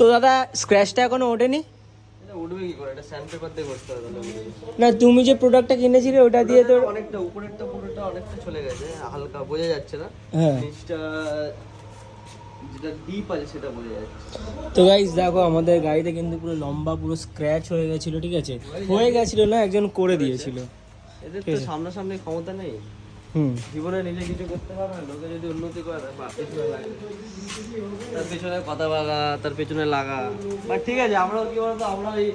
তো দাদা স্ক্র্যাচটা এখনো ওঠেনি? উঠবে কি করে, এটা স্যান্ড পেপার দিয়ে করতে হবে। না তুমি যে প্রোডাক্টটা কিনেছিলে ওটা দিয়ে তো অনেকটা উপরেরটা পুরোটা অনেকটা চলে গেছে, হালকা বোঝা যাচ্ছে না। হ্যাঁ নিচটা যেটা ডিপ আছে সেটা বোঝা যাচ্ছে। তো গাইস দেখো আমাদের গাড়িতে কিন্তু পুরো লম্বা পুরো স্ক্র্যাচ হয়ে গেছিল, ঠিক আছে? হয়ে গেছিল না, একজন করে দিয়েছিল। এদের তো সামনাসামনি ক্ষমতা নেই, জীবনে নিজে কিছু করতে পারবে না। লোকে যদি উন্নতি করে পেছনে লাগে, তার পেছনে কথা বলা, তার পেছনে লাগা। বাট ঠিক আছে, আমরাও কি বলতো, আমরা ওই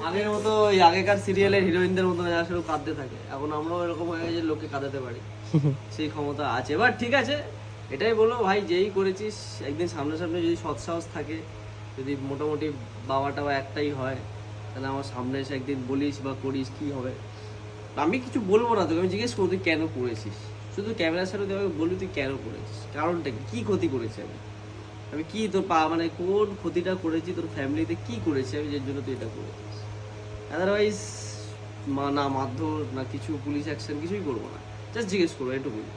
আগের মতো ওই আগেকার সিরিয়ালের হিরোইনদের মতো আসলে কাঁদতে থাকে, এখন আমরাও এরকম হয়ে গেছে লোককে কাঁদাতে পারি, সেই ক্ষমতা আছে। বাট ঠিক আছে, এটাই বলবো ভাই, যেই করেছিস একদিন সামনাসামনি যদি সৎসাহস থাকে, যদি মোটামুটি বাবাটা বা একটাই হয়, তাহলে আমার সামনে এসে একদিন বলিস বা করিস, কি হবে। আমি কিছু বলবো না তোকে, আমি জিজ্ঞেস করবো তুই কেন করেছিস, শুধু ক্যামেরার সামনে তুই আমাকে বলবি তুই কেন করেছিস, কারণটা কি, কী ক্ষতি করেছি আমি কি তোর মানে কোন ক্ষতিটা করেছি তোর ফ্যামিলিতে, কি করেছি আমি যে জন্য তুই এটা করেছিস। আদারওয়াইজ না মারধর না কিছু, পুলিশ অ্যাকশন কিছুই করবো না, জাস্ট জিজ্ঞেস করবো এটুকুই।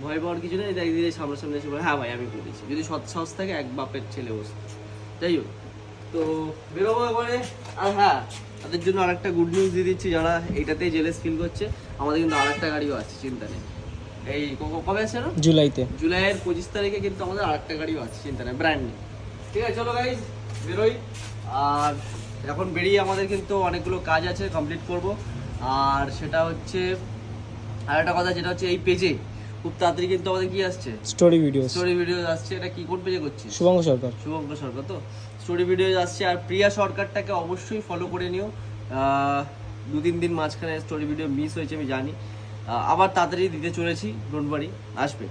ভয় পাওয়ার কিছু নেই, একদিনে সামনাসামনি এসে বলে হ্যাঁ ভাই আমি করেছি, যদি সৎ সাহস থাকে এক বাপের ছেলে বসতে। যাই হোক, তো বেরোবো এবারে। আর হ্যাঁ, তাদের জন্য আরেকটা গুড নিউজ দিয়ে দিচ্ছি, যারা এইটাতেই জেলেস ফিল করছে, আমাদের কিন্তু আরেকটা গাড়িও আছে, চিন্তা নেই। এই কবে আছে না, জুলাইয়ের 25 তারিখে কিন্তু আমাদের আরেকটা গাড়িও আছে, চিন্তা নেই, ব্র্যান্ড নিউ। ঠিক আছে চলো গাইজ বেরোই। আর এখন বেরিয়ে আমাদের কিন্তু অনেকগুলো কাজ আছে, কমপ্লিট করব। আর সেটা হচ্ছে আর একটা কথা, যেটা হচ্ছে এই পেজে খুব তাড়াতাড়ি কিন্তু আমাদের কি আসছে, স্টোরি ভিডিও আসছে। এটা কি কোন পেজে করছিস? শুভঙ্কর সরকার তো স্টোরি ভিডিও আসছে। আর প্রিয়া সরকারটাকে অবশ্যই ফলো করে নিও। 2-3 দিন মাঝখানে স্টোরি ভিডিও মিস হয়েছে আমি জানি, আবার তাড়াতাড়ি দিতে চলেছি, ডোন্ট ওয়ারি, আসবে।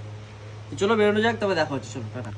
চলো বেরোনো যাক, তবে দেখা হচ্ছে, চলো টাটা।